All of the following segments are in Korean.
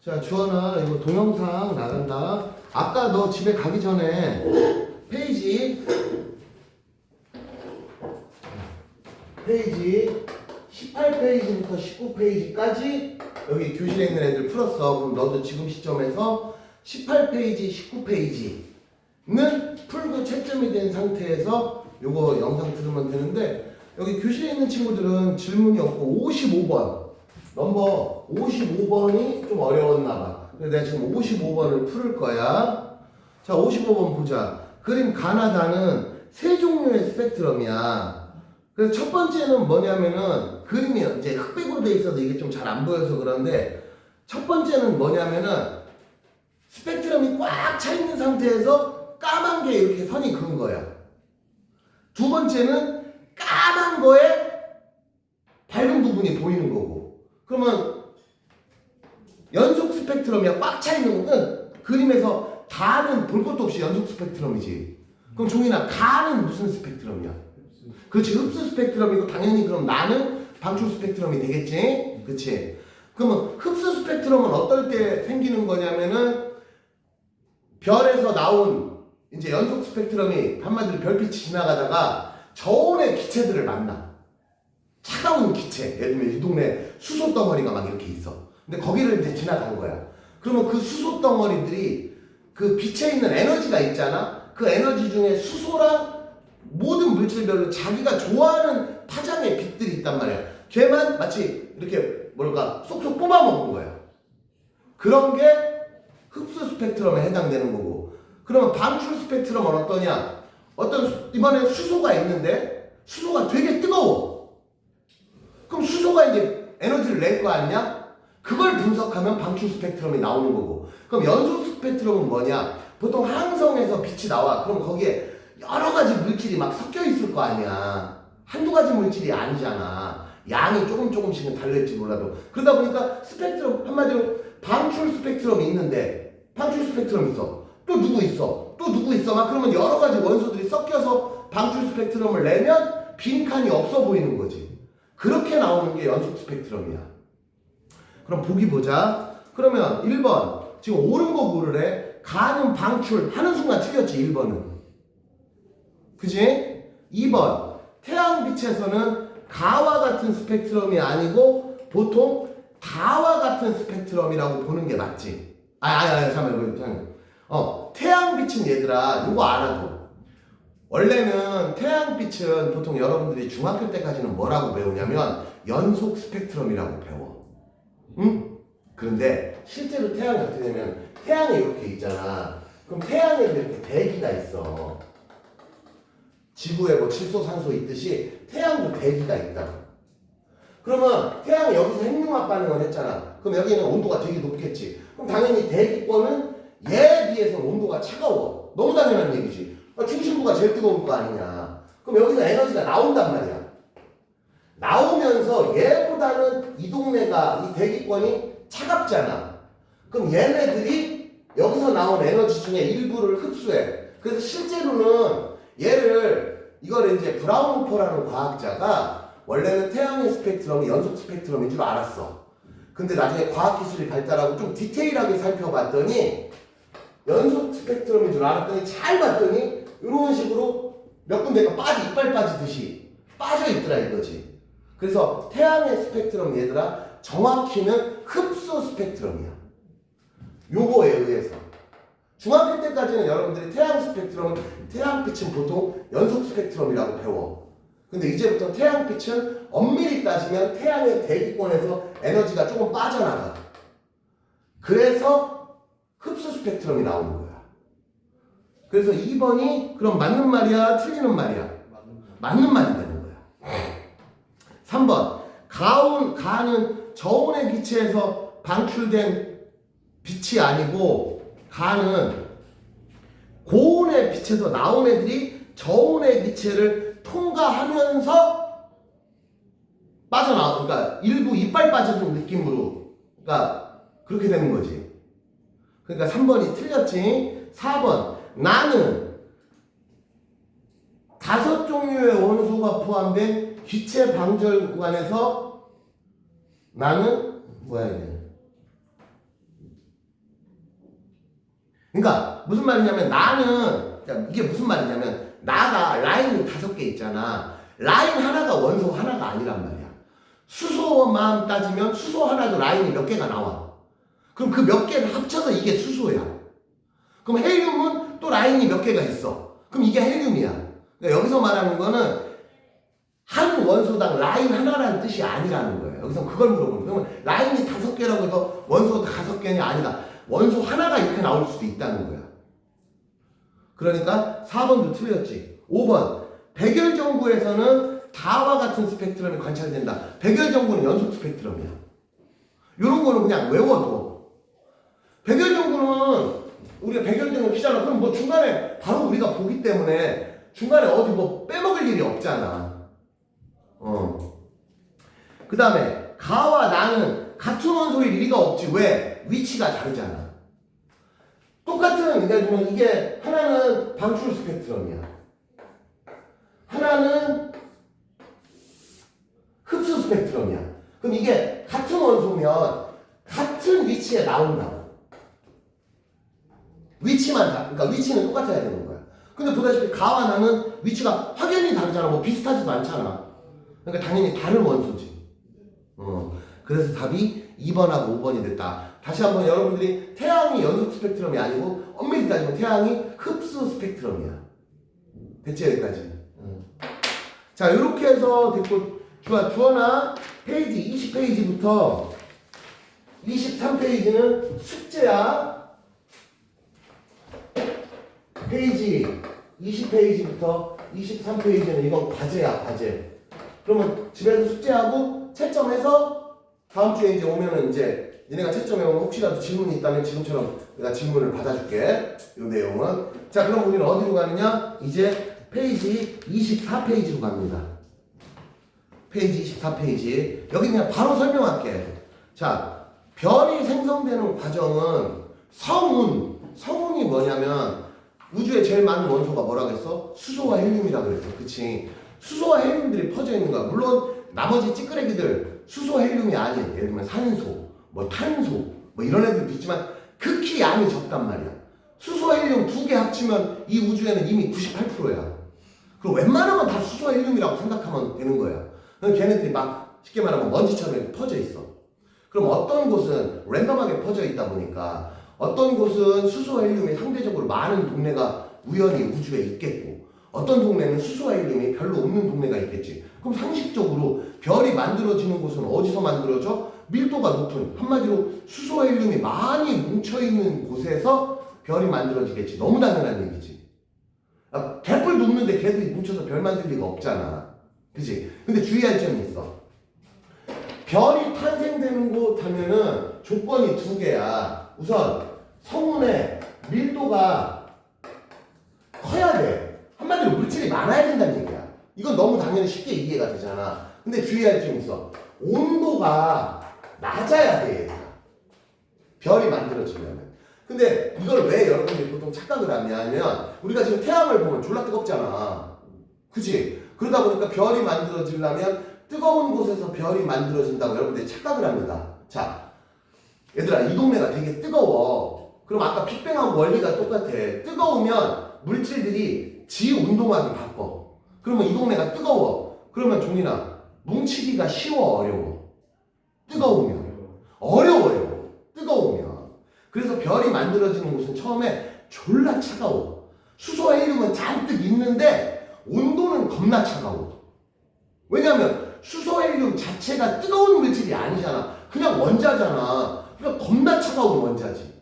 자, 주원아, 이거 동영상 나간다. 아까 너 집에 가기 전에 페이지 18페이지부터 19페이지까지 여기 교실에 있는 애들 풀었어. 그럼 너도 지금 시점에서 18페이지, 19페이지는 풀고 채점이 된 상태에서 요거 영상 들으면 되는데, 여기 교실에 있는 친구들은 질문이 없고 55번 넘버 55번이 좀 어려웠나봐. 그래서 내가 지금 55번을 풀을 거야. 자, 55번 보자. 그림 가나다는 세 종류의 스펙트럼이야. 그래서 첫 번째는 뭐냐면은, 그림이 이제 흑백으로 돼 있어서 이게 좀 잘 안 보여서 그런데, 첫 번째는 뭐냐면은 스펙트럼이 꽉 차 있는 상태에서 까만 게 이렇게 선이 그은 거야. 두 번째는 까만 거에 밝은 부분이 보이는 거고. 그러면 연속 스펙트럼이야. 꽉 차 있는 거는 그림에서 다는 볼 것도 없이 연속 스펙트럼이지. 그럼 종이나 가는 무슨 스펙트럼이야? 그렇지, 흡수 스펙트럼이고, 당연히 그럼 나는 방출 스펙트럼이 되겠지? 그치? 그러면 흡수 스펙트럼은 어떨 때 생기는 거냐면은, 별에서 나온 이제 연속 스펙트럼이 한마디로 별빛이 지나가다가 저온의 기체들을 만나. 차가운 기체. 예를 들면 이 동네 수소 덩어리가 막 이렇게 있어. 근데 거기를 이제 지나간 거야. 그러면 그 수소 덩어리들이 그 빛에 있는 에너지가 있잖아. 그 에너지 중에 수소랑 모든 물질별로 자기가 좋아하는 파장의 빛들이 있단 말이야. 걔만 마치 이렇게 뭘까 쏙쏙 뽑아먹은 거야. 그런 게 흡수 스펙트럼에 해당되는 거고. 그러면 방출 스펙트럼은 어떠냐? 이번에 수소가 있는데 수소가 되게 뜨거워. 그럼 수소가 이제 에너지를 낼 거 아니냐? 그걸 분석하면 방출 스펙트럼이 나오는 거고. 그럼 연소 스펙트럼은 뭐냐? 보통 항성에서 빛이 나와. 그럼 거기에 여러 가지 물질이 막 섞여 있을 거 아니야. 한두 가지 물질이 아니잖아. 양이 조금씩은 달릴지 몰라도. 그러다 보니까 스펙트럼, 한마디로 방출 스펙트럼이 있는데, 방출 스펙트럼 있어. 또 누구 있어? 또 누구 있어? 막 그러면 여러 가지 원소들이 섞여서 방출 스펙트럼을 내면 빈칸이 없어 보이는 거지. 그렇게 나오는 게 연속 스펙트럼이야. 그럼 보기 보자. 그러면 1번. 지금 옳은 거 고르래. 가는 방출 하는 순간 틀렸지, 1번은. 그지? 2번. 태양빛에서는 가와 같은 스펙트럼이 아니고 보통 다와 같은 스펙트럼이라고 보는 게 맞지. 잠깐만. 태양빛은 얘들아, 이거 알아도. 원래는 태양빛은 보통 여러분들이 중학교 때까지는 뭐라고 배우냐면 연속 스펙트럼이라고 배워. 응? 그런데 실제로 태양이 어떻게 되면, 태양이 이렇게 있잖아. 그럼 태양에도 이렇게 대기가 있어. 지구에 뭐 질소, 산소 있듯이 태양도 대기가 있다고. 그러면 태양이 여기서 핵융합 반응을 했잖아. 그럼 여기는 온도가 되게 높겠지. 그럼 당연히 대기권은 얘에 비해서 온도가 차가워. 너무 당연한 얘기지. 중심부가 제일 뜨거울 거 아니냐. 그럼 여기서 에너지가 나온단 말이야. 나오면서 얘보다는 이 동네가, 이 대기권이 차갑잖아. 그럼 얘네들이 여기서 나온 에너지 중에 일부를 흡수해. 그래서 실제로는 이걸 이제 브라운호퍼라는 과학자가 원래는 태양의 스펙트럼이 연속 스펙트럼인 줄 알았어. 근데 나중에 과학기술이 발달하고 좀 디테일하게 살펴봤더니 연속 스펙트럼인 줄 알았더니 잘 봤더니 이런 식으로 몇 군데가 이빨 빠지듯이 빠져있더라 이거지. 그래서 태양의 스펙트럼 얘들아, 정확히는 흡수 스펙트럼이야. 요거에 의해서. 중학교 때까지는 여러분들이 태양빛은 보통 연속 스펙트럼이라고 배워. 근데 이제부터 태양빛은 엄밀히 따지면 태양의 대기권에서 에너지가 조금 빠져나가. 그래서 흡수 스펙트럼이 나오는 거야. 그래서 2번이 그럼 맞는 말이야, 틀리는 말이야? 맞는 말이 되는 거야. 3번. 가는 저온의 기체에서 방출된 빛이 아니고, 가는 고온의 빛에서 나온 애들이 저온의 기체를 통과하면서 그러니까 일부 이빨 빠지는 느낌으로, 그러니까 그렇게 되는 거지. 그러니까 3번이 틀렸지. 4번. 나는 5종류의 원소가 포함된 기체 방절 구간에서 나는 뭐야 이게? 그러니까 무슨 말이냐면 이게 무슨 말이냐면 나가 라인이 5개 있잖아. 라인 하나가 원소 하나가 아니란 말이야. 수소만 따지면 수소 하나도 라인이 몇 개가 나와. 그럼 그 몇 개를 합쳐서 이게 수소야. 그럼 헬륨은 또 라인이 몇 개가 있어. 그럼 이게 헬륨이야. 그러니까 여기서 말하는 거는 한 원소당 라인 하나라는 뜻이 아니라는 거예요. 여기서 그걸 물어보는 거예요. 그러면 라인이 5개라고 해서 원소 5개냐 아니다. 원소 하나가 이렇게 나올 수도 있다는 거야. 그러니까 4번도 틀렸지. 5번 백열전구에서는 다와 같은 스펙트럼이 관찰된다. 백열전구는 연속 스펙트럼이야. 이런 거는 그냥 외워둬. 백열전구는 우리가 백열전구 피잖아. 그럼 뭐 중간에 바로 우리가 보기 때문에 중간에 어디 뭐 빼먹을 일이 없잖아. 그 다음에 가와 나는 같은 원소일 리가 없지. 왜? 위치가 다르잖아. 똑같은, 그러니까 이게 하나는 방출 스펙트럼이야. 하나는 흡수 스펙트럼이야. 그럼 이게 같은 원소면 같은 위치에 나온다고. 그러니까 위치는 똑같아야 되는 거야. 근데 보다시피 가와 나는 위치가 확연히 다르잖아. 뭐 비슷하지도 않잖아. 그러니까 당연히 다른 원소지. 그래서 답이 2번하고 5번이 됐다. 다시 한번 여러분들이 태양이 연속 스펙트럼이 아니고 엄밀히 따지면 태양이 흡수 스펙트럼이야. 됐지 여기까지? 자, 이렇게 해서 됐고, 주원아 페이지 20페이지부터 23페이지는 숙제야. 페이지 20페이지부터 23페이지는 이건 과제야, 과제. 그러면 집에서 숙제하고 채점해서 다음 주에 이제 오면은 이제 니네가 채점해 오면 혹시라도 질문이 있다면 지금처럼 내가 질문을 받아줄게. 이 내용은. 자, 그럼 우리는 어디로 가느냐? 이제 페이지 24페이지로 갑니다. 페이지 24페이지. 여기 그냥 바로 설명할게. 자, 별이 생성되는 과정은 성운이 뭐냐면 우주에 제일 많은 원소가 뭐라고 했어? 수소와 헬륨이라고 그랬어. 그치? 수소와 헬륨들이 퍼져 있는 거야. 물론 나머지 찌끄레기들 수소 헬륨이 아닌, 예를 들면 산소, 뭐 탄소, 뭐 이런 애들도 있지만 극히 양이 적단 말이야. 수소 헬륨 2개 합치면 이 우주에는 이미 98%야. 그럼 웬만하면 다 수소 헬륨이라고 생각하면 되는 거야. 그럼 걔네들이 막 쉽게 말하면 먼지처럼 이렇게 퍼져 있어. 그럼 어떤 곳은 랜덤하게 퍼져 있다 보니까 어떤 곳은 수소 헬륨이 상대적으로 많은 동네가 우연히 우주에 있겠고 어떤 동네는 수소 헬륨이 별로 없는 동네가 있겠지. 그럼 상식적으로 별이 만들어지는 곳은 어디서 만들어져? 밀도가 높은, 한마디로 수소 헬륨이 많이 뭉쳐있는 곳에서 별이 만들어지겠지. 너무 당연한 얘기지. 개뿔도 없는데 걔들이 뭉쳐서 별 만들 리가 없잖아. 그치? 근데 주의할 점이 있어. 별이 탄생되는 곳 하면은 조건이 2개야. 우선 성운의 밀도가 커야 돼. 한마디로 물질이 많아야 된다는 얘기야. 이건 너무 당연히 쉽게 이해가 되잖아. 근데 주의할 점이 있어. 온도가 낮아야 돼, 얘들아. 별이 만들어지려면. 근데 이걸 왜 여러분들이 보통 착각을 하냐면 우리가 지금 태양을 보면 졸라 뜨겁잖아. 그치? 그러다 보니까 별이 만들어지려면 뜨거운 곳에서 별이 만들어진다고 여러분들이 착각을 합니다. 자, 얘들아, 이 동네가 되게 뜨거워. 그럼 아까 빅뱅하고 원리가 똑같아. 뜨거우면 물질들이 지운동하기 바빠. 그러면 이 동네가 뜨거워. 그러면 종이나 뭉치기가 쉬워, 어려워? 뜨거우면. 어려워요. 뜨거우면. 그래서 별이 만들어지는 곳은 처음에 졸라 차가워. 수소 헬륨은 잔뜩 있는데 온도는 겁나 차가워. 왜냐면 수소 헬륨 자체가 뜨거운 물질이 아니잖아. 그냥 원자잖아. 그러니까 겁나 차가운 원자지.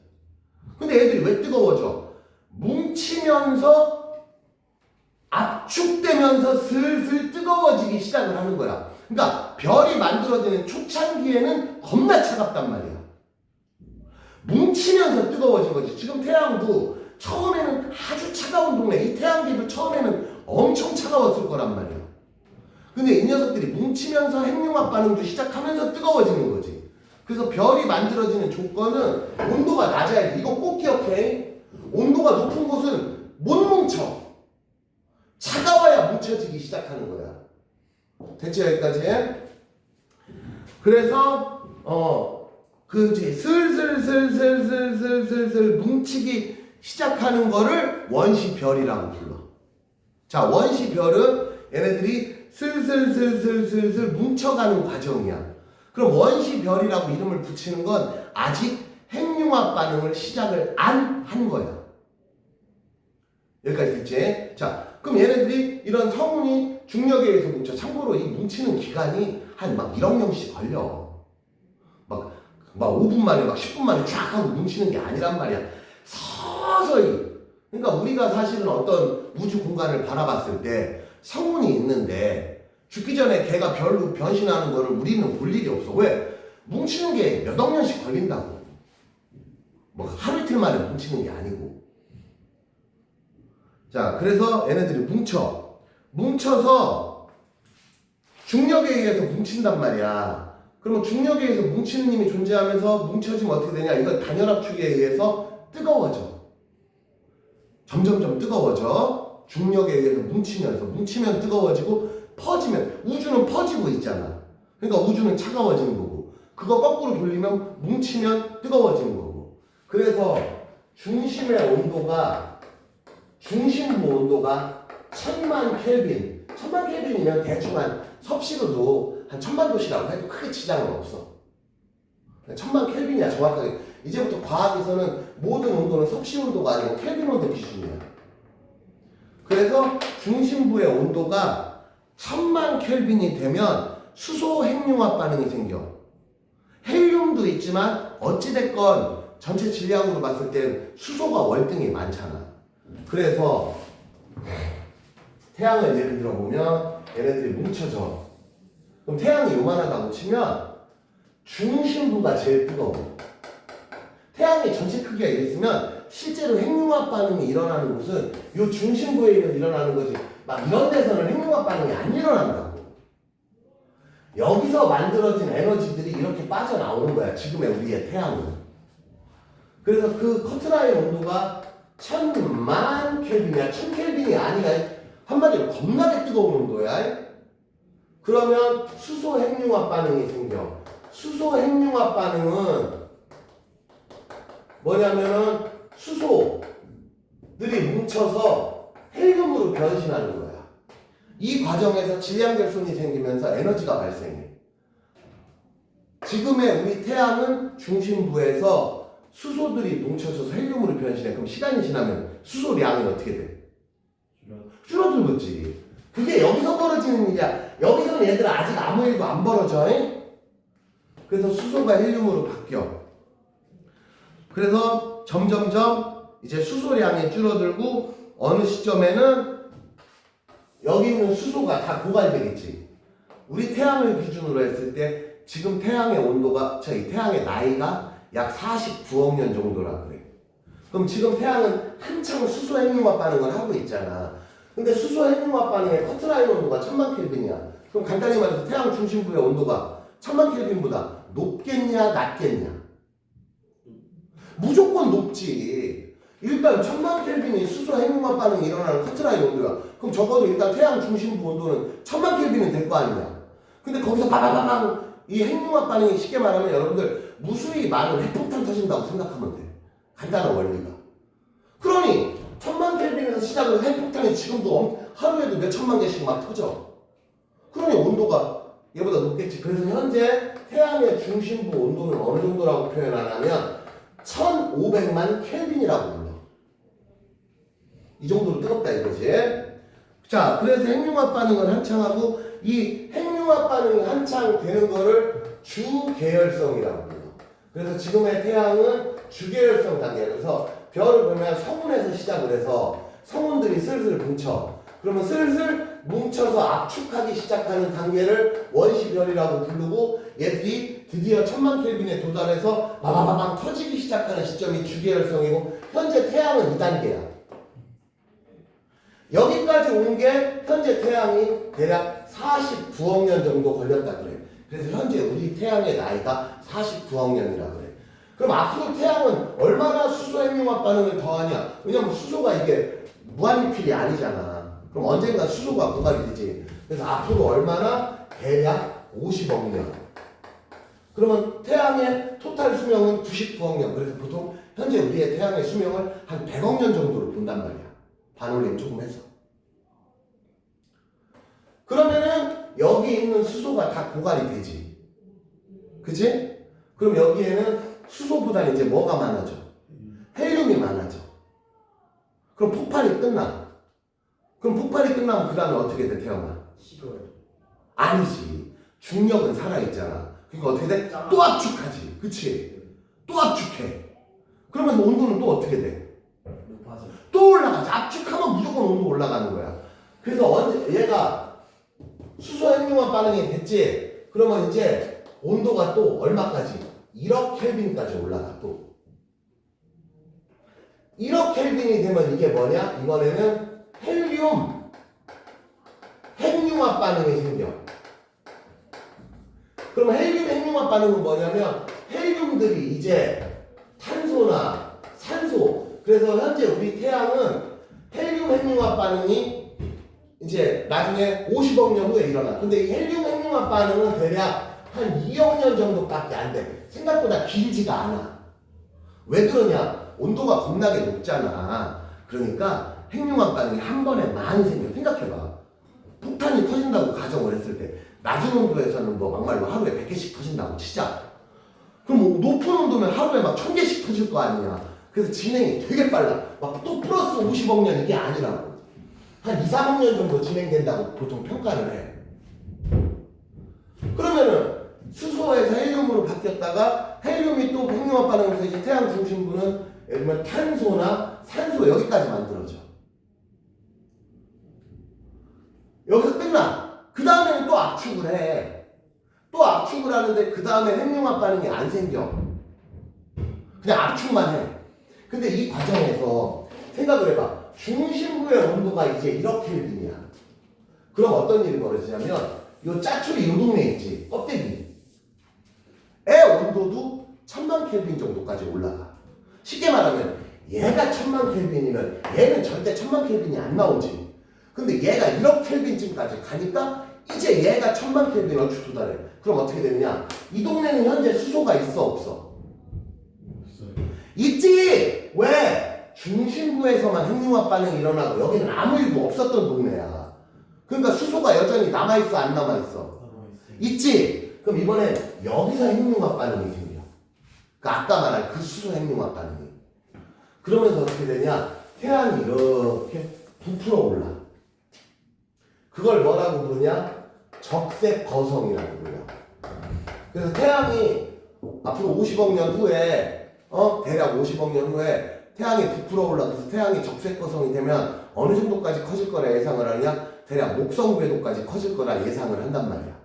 근데 애들이 왜 뜨거워져? 뭉치면서 압축되면서 슬슬 뜨거워지기 시작을 하는 거야. 그러니까 별이 만들어지는 초창기에는 겁나 차갑단 말이야. 뭉치면서 뜨거워진 거지. 지금 태양도 처음에는 아주 차가운 동네, 이 태양계도 처음에는 엄청 차가웠을 거란 말이야. 근데 이 녀석들이 뭉치면서 핵융합 반응도 시작하면서 뜨거워지는 거지. 그래서 별이 만들어지는 조건은 온도가 낮아야 돼. 이거 꼭 기억해. 온도가 높은 곳은 못 뭉쳐. 차가워야 뭉쳐지기 시작하는 거야. 됐죠, 여기까지? 그래서 그지 슬슬 뭉치기 시작하는 거를 원시별이라고 불러. 자, 원시별은 얘네들이 슬슬슬슬슬슬 뭉쳐가는 과정이야. 그럼 원시별이라고 이름을 붙이는 건 아직 핵융합 반응을 시작을 안 한 거야. 여기까지 됐지? 자, 그럼 얘네들이 이런 성운이 중력에 의해서 뭉쳐. 참고로 이 뭉치는 기간이 한 막 1억 년씩 걸려. 막 5분 만에 막 10분 만에 쫙 하고 뭉치는 게 아니란 말이야. 서서히. 그러니까 우리가 사실은 어떤 우주 공간을 바라봤을 때 성운이 있는데 죽기 전에 걔가 별로 변신하는 거를 우리는 볼 일이 없어. 왜? 뭉치는 게 몇억 년씩 걸린다고. 뭐 하루 이틀 만에 뭉치는 게 아니고. 자, 그래서 얘네들이 뭉쳐서 중력에 의해서 뭉친단 말이야. 그러면 중력에 의해서 뭉치는 힘이 존재하면서 뭉쳐지면 어떻게 되냐? 이건 단열압축에 의해서 뜨거워져. 점점점 뜨거워져. 중력에 의해서 뭉치면 뜨거워지고 퍼지면, 우주는 퍼지고 있잖아. 그러니까 우주는 차가워지는 거고, 그거 거꾸로 돌리면 뭉치면 뜨거워지는 거고. 그래서 중심부 온도가 1000만 켈빈. 1000만 켈빈이면 대충 한 섭씨로도 한 1000만 도시라고 해도 크게 지장은 없어. 1000만 켈빈이야, 정확하게. 이제부터 과학에서는 모든 온도는 섭씨 온도가 아니고 켈빈 온도 기준이야. 그래서 중심부의 온도가 1000만 켈빈이 되면 수소 핵융합 반응이 생겨. 헬륨도 있지만 어찌됐건 전체 질량으로 봤을 땐 수소가 월등히 많잖아. 그래서 태양을 예를 들어 보면 얘네들이 뭉쳐져. 그럼 태양이 요만하다고 치면 중심부가 제일 뜨거워. 태양의 전체 크기가 이랬으면 실제로 핵융합 반응이 일어나는 곳은 이 중심부에 일어나는 거지. 막 이런 데서는 핵융합 반응이 안 일어난다고. 여기서 만들어진 에너지들이 이렇게 빠져나오는 거야. 지금의 우리의 태양은. 그래서 그 커트라인 온도가 1000만 켈빈이야. 1000켈빈이 아니야. 한마디로 겁나게 뜨거운 온도야. 그러면 수소 핵융합 반응이 생겨. 수소 핵융합 반응은 뭐냐면은 수소들이 뭉쳐서 헬륨으로 변신하는 거야. 이 과정에서 질량 결손이 생기면서 에너지가 발생해. 지금의 우리 태양은 중심부에서 수소들이 뭉쳐져서 헬륨으로 변신해. 그럼 시간이 지나면 수소량이 어떻게 돼? 줄어들겠지. 그게 여기서 벌어지는 일이야. 여기서는 얘들아 아직 아무 일도 안 벌어져. 그래서 수소가 헬륨으로 바뀌어. 그래서 점점점 이제 수소량이 줄어들고 어느 시점에는 여기 있는 수소가 다 고갈되겠지. 우리 태양을 기준으로 했을 때 지금 태양의 온도가, 태양의 나이가 약 49억 년 정도라 그래. 그럼 지금 태양은 한창 수소 핵융합 반응을 하고 있잖아. 근데 수소 핵융합 반응의 커트라인 온도가 1000만 켈빈이야. 그럼 간단히 말해서 태양 중심부의 온도가 1000만 켈빈보다 높겠냐 낮겠냐? 무조건 높지. 일단 1000만 켈빈이 수소 핵융합 반응이 일어나는 커트라인 온도야. 그럼 적어도 일단 태양 중심부 온도는 1000만 켈빈은 될 거 아니냐. 근데 거기서 바바바방 이 핵융합 반응이 쉽게 말하면 여러분들 무수히 많은 핵폭탄 터진다고 생각하면 돼. 간단한 원리가. 그러니 1000만 켈빈에서 시작을 핵폭탄이 지금도 하루에도 몇 천만 개씩 막 터져. 그러니 온도가 얘보다 높겠지. 그래서 현재 태양의 중심부 온도는 어느 정도라고 표현하냐면 1500만 켈빈이라고 불러. 이 정도로 뜨겁다 이거지. 자, 그래서 핵융합 반응을 한창 하고 이 핵융합 반응이 한창 되는 거를 주계열성이라고 불러. 그래서 지금의 태양은 주계열성 단계야. 그래서 별을 보면 성운에서 시작을 해서 성운들이 슬슬 뭉쳐. 그러면 슬슬 뭉쳐서 압축하기 시작하는 단계를 원시별이라고 부르고 얘들이 드디어 1000만 켈빈에 도달해서 바바바방 터지기 시작하는 시점이 주계열성이고 현재 태양은 2단계야. 여기까지 온 게 현재 태양이 대략 49억 년 정도 걸렸다 그래. 그래서 현재 우리 태양의 나이가 49억 년이라 그래. 그럼 앞으로 태양은 얼마나 수소 핵융합 반응을 더하냐? 왜냐면 수소가 이게 무한리필이 아니잖아. 그럼 언젠가 수소가 고갈이 되지. 그래서 앞으로 얼마나? 대략 50억 년. 그러면 태양의 토탈 수명은 99억 년. 그래서 보통 현재 우리의 태양의 수명을 한 100억 년 정도로 본단 말이야. 반올림 조금 해서. 그러면은 여기 있는 수소가 다 고갈이 되지. 그치? 그럼 여기에는 수소보다 이제 뭐가 많아져? 헬륨이 많아져. 그럼 폭발이 끝나. 그럼 폭발이 끝나면 그 다음에 어떻게 돼, 태양아? 식어요. 아니지. 중력은 살아있잖아. 그러니까 어떻게 돼? 또 압축하지. 그치? 또 압축해. 그러면서 온도는 또 어떻게 돼? 높아져. 또 올라가지. 압축하면 무조건 온도 올라가는 거야. 그래서 언제 얘가 수소 핵융합 반응이 됐지? 그러면 이제 온도가 또 얼마까지? 1억 켈빈까지 올라가 또. 1억 켈빈이 되면 이게 뭐냐? 이번에는 헬륨 핵융합 반응이 생겨. 그럼 헬륨 핵융합 반응은 뭐냐면 헬륨들이 이제 탄소나 산소, 그래서 현재 우리 태양은 헬륨 핵융합 반응이 이제 나중에 50억 년 후에 일어나. 근데 이 헬륨 핵융합 반응은 대략 한 2억 년 정도밖에 안 돼. 생각보다 길지가 않아. 왜 그러냐? 온도가 겁나게 높잖아. 그러니까 핵융합 반응이 한 번에 많이 생겨. 생각해봐. 폭탄이 터진다고 가정을 했을 때 낮은 온도에서는 뭐 막말로 하루에 100개씩 터진다고 치자. 그럼 뭐 높은 온도면 하루에 막 1000개씩 터질 거 아니냐. 그래서 진행이 되게 빨라. 막 또 플러스 50억 년 이게 아니라고. 한 2, 3억 년 정도 진행된다고 보통 평가를 해. 그러면은 수소에서 헬륨으로 바뀌었다가 헬륨이 또 핵융합 반응에서 이제 태양 중심부는 예를 들면 탄소나 산소 여기까지 만들어져. 여기서 끝나. 그 다음에는 또 압축을 해. 또 압축을 하는데 그 다음에 핵융합 반응이 안 생겨. 그냥 압축만 해. 근데 이 과정에서 생각을 해봐. 중심부의 온도가 이제 1억 켈빈이야. 그럼 어떤 일이 벌어지냐면 요 짜투리 요 동네 있지. 껍데기. 의 온도도 1000만 켈빈 정도까지 올라가. 쉽게 말하면 얘가 1000만 켈빈이면 얘는 절대 1000만 켈빈이 안 나오지. 근데 얘가 1억 켈빈쯤까지 가니까 이제 얘가 1000만 켈빈 얼추 도달해. 그럼 어떻게 되느냐? 이 동네는 현재 수소가 있어 없어? 없어요. 있지! 왜? 중심부에서만 핵융합 반응이 일어나고 여기는 아무 일도 없었던 동네야. 그러니까 수소가 여전히 남아있어 안 남아있어? 있지? 그럼 이번에 여기서 핵융합 반응이 생겨. 그러니까 아까 말한 그 수소 핵융합 반응이. 그러면서 어떻게 되냐? 태양이 이렇게 부풀어 올라. 그걸 뭐라고 부르냐? 적색 거성이라고 불러. 그래서 태양이 앞으로 50억 년 후에 대략 50억 년 후에 태양이 부풀어 올라가서 태양이 적색 거성이 되면 어느 정도까지 커질 거라 예상을 하냐? 대략 목성 궤도까지 커질 거라 예상을 한단 말이야.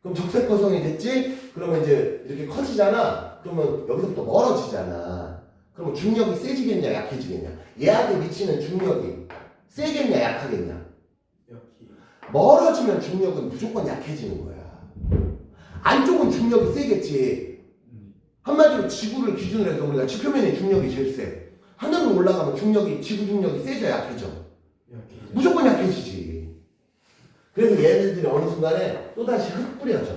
그럼 적색 거성이 됐지? 그러면 이제 이렇게 커지잖아? 그러면 여기서부터 멀어지잖아. 그러면 중력이 세지겠냐 약해지겠냐? 얘한테 미치는 중력이 세겠냐 약하겠냐? 멀어지면 중력은 무조건 약해지는 거야. 안쪽은 중력이 세겠지. 한마디로 지구를 기준으로 해서 우리가 지표면의 중력이 제일 세. 하늘로 올라가면 중력이 지구 중력이 세져 약해져? 무조건 약해지지. 그래서 얘네들이 어느 순간에 또다시 흙 뿌려져.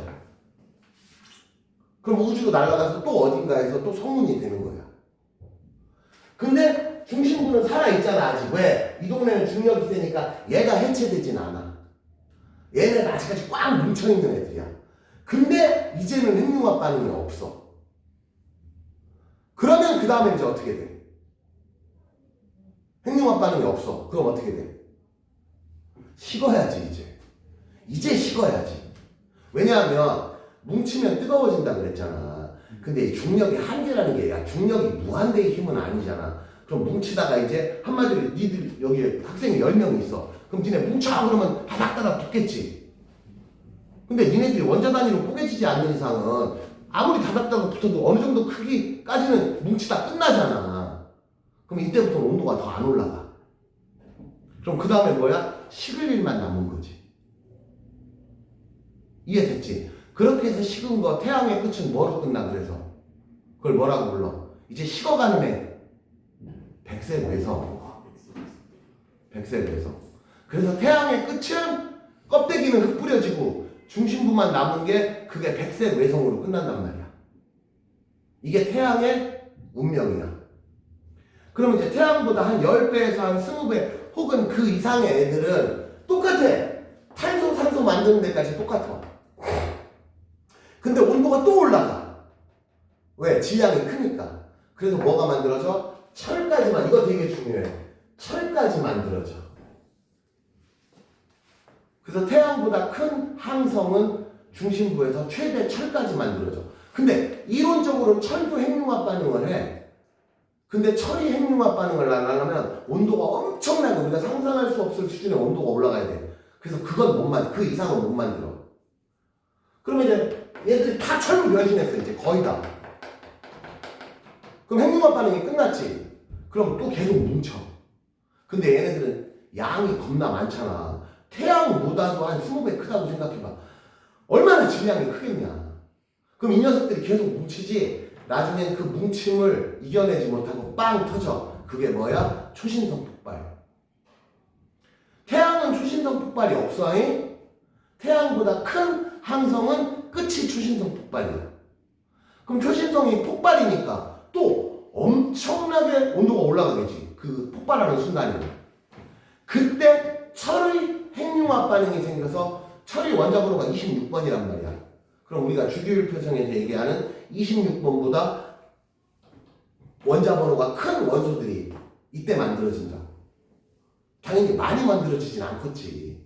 그럼 우주로 날아가서 또 어딘가에서 또 성운이 되는 거야. 근데 중심부는 살아있잖아 아직. 왜? 이 동네는 중력이 세니까 얘가 해체되진 않아. 얘는 아직까지 꽉 뭉쳐있는 애들이야. 근데 이제는 핵융합 반응이 없어. 그러면 그 다음에 이제 어떻게 돼? 핵융합 반응이 없어. 그럼 어떻게 돼? 식어야지 이제. 이제 식어야지. 왜냐하면 뭉치면 뜨거워진다 그랬잖아. 근데 이 중력의 한계라는 게 야, 중력이 무한대의 힘은 아니잖아. 그럼 뭉치다가 이제 한마디로 니들 여기 학생이 10명이 있어. 그럼 니네 뭉쳐 그러면 다닥다닥 붙겠지. 근데 니네들이 원자 단위로 뽀개지지 않는 이상은 아무리 다닥다닥 붙어도 어느 정도 크기까지는 뭉치다 끝나잖아. 그럼 이때부터 온도가 더 안 올라가. 그럼 그 다음에 뭐야? 식을 일만 남은 거지. 이해됐지? 그렇게 해서 식은 거 태양의 끝은 뭐로 끝나 그래서? 그걸 뭐라고 불러? 이제 식어가는 애. 백색 외성. 백색 외성. 그래서 태양의 끝은 껍데기는 흙 뿌려지고 중심부만 남은 게 그게 백색 외성으로 끝난단 말이야. 이게 태양의 운명이야. 그러면 이제 태양보다 한 10배에서 한 20배 혹은 그 이상의 애들은 똑같아. 탄소, 산소 만드는 데까지 똑같아. 근데 온도가 또 올라가. 왜? 질량이 크니까. 그래서 뭐가 만들어져? 철까지만, 이거 되게 중요해. 철까지 만들어져. 그래서 태양보다 큰 항성은 중심부에서 최대 철까지 만들어져. 근데 이론적으로는 철도 핵융합 반응을 해. 근데 철이 핵융합 반응을 하려면 온도가 엄청나고 우리가 상상할 수 없을 수준의 온도가 올라가야 돼. 그래서 그건 못 만들어. 그 이상은 못 만들어. 그러면 이제 얘들이 다 철로 변신했어. 이제 거의 다. 그럼 핵융합 반응이 끝났지. 그럼 또 계속 뭉쳐. 근데 얘네들은 양이 겁나 많잖아. 태양보다도 한 20배 크다고 생각해봐. 얼마나 질량이 크겠냐. 그럼 이 녀석들이 계속 뭉치지. 나중엔 그 뭉침을 이겨내지 못하고 빵 터져. 그게 뭐야? 초신성 폭발. 태양은 초신성 폭발이 없어. 잉? 태양보다 큰 항성은 끝이 초신성 폭발이야. 그럼 초신성이 폭발이니까 또 엄청나게 온도가 올라가겠지. 그 폭발하는 순간이면. 그때 철의 핵융합 반응이 생겨서 철의 원자번호가 26번이란 말이야. 그럼 우리가 주기율 표성에서 얘기하는 26번보다 원자번호가 큰 원소들이 이때 만들어진다. 당연히 많이 만들어지진 않겠지.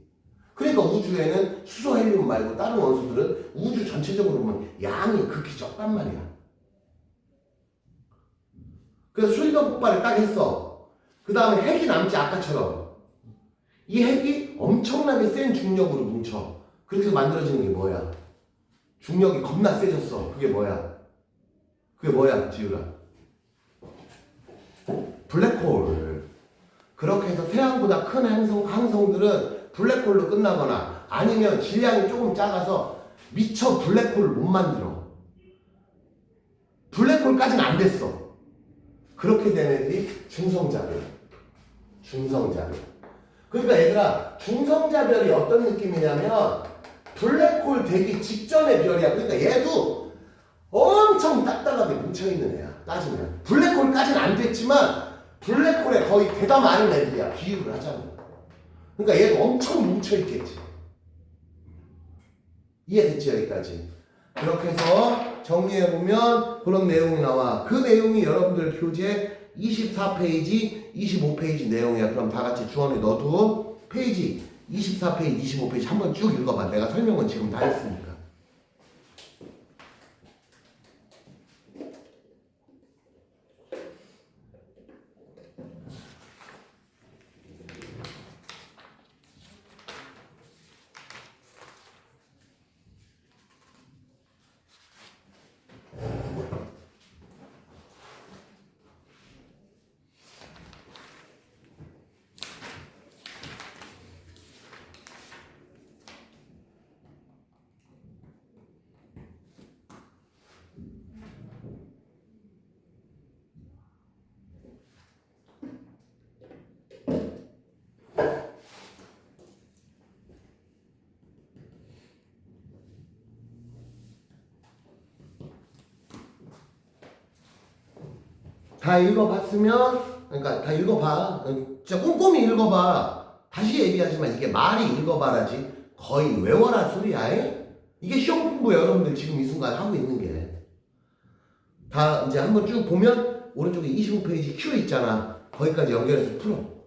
그러니까 우주에는 수소, 헬륨 말고 다른 원소들은 우주 전체적으로 보면 양이 극히 적단 말이야. 그래서 초신성 폭발을 딱 했어. 그 다음에 핵이 남지 아까처럼. 이 핵이 엄청나게 센 중력으로 뭉쳐. 그렇게 해서 만들어지는 게 뭐야? 중력이 겁나 세졌어. 그게 뭐야? 그게 뭐야, 지우라? 블랙홀. 그렇게 해서 태양보다 큰 항성들은 블랙홀로 끝나거나 아니면 질량이 조금 작아서 미처 블랙홀을 못 만들어. 블랙홀까지는 안 됐어. 그렇게 된 애들이 중성자별. 중성자별. 그러니까 얘들아, 중성자별이 어떤 느낌이냐면 블랙홀 되기 직전의 별이야. 그러니까 얘도 엄청 딱딱하게 뭉쳐있는 애야. 따지면 블랙홀까지는 안 됐지만 블랙홀에 거의 대담 아닌 애들이야. 비유를 하자면. 그러니까 얘도 엄청 뭉쳐있겠지. 이해됐지? 여기까지. 그렇게 해서 정리해보면 그런 내용이 나와. 그 내용이 여러분들 교재 24페이지, 25페이지 내용이야. 그럼 다 같이 주원에 넣어도 페이지 24페이지, 25페이지 한번 쭉 읽어봐. 내가 설명은 지금 다 했으니까. 다 읽어봤으면, 그러니까 다 읽어봐. 진짜 꼼꼼히 읽어봐. 다시 얘기하지만 이게 말이 읽어봐라지 거의 외워라 소리야. 이게 시험 공부 여러분들 지금 이 순간 하고 있는 게. 다 이제 한번 쭉 보면 오른쪽에 25페이지 Q 있잖아. 거기까지 연결해서 풀어.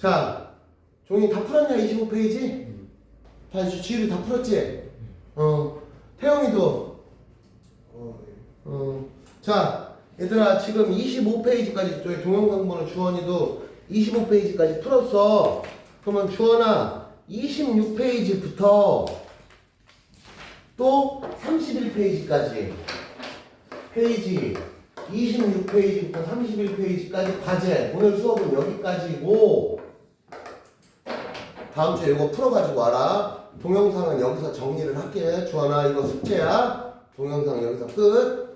자, 종이 다 풀었냐? 25페이지? 다 지율이 다 풀었지? 태영이도. 자, 얘들아 지금 25페이지까지 저희 동영상 보는 주원이도 25페이지까지 풀었어. 그러면 주원아 26페이지부터 또 31페이지까지 페이지 26페이지부터 31페이지까지 과제. 오늘 수업은 여기까지고 다음 주에 이거 풀어가지고 와라. 동영상은 여기서 정리를 할게. 주원아 이거 숙제야. 동영상 여기서 끝.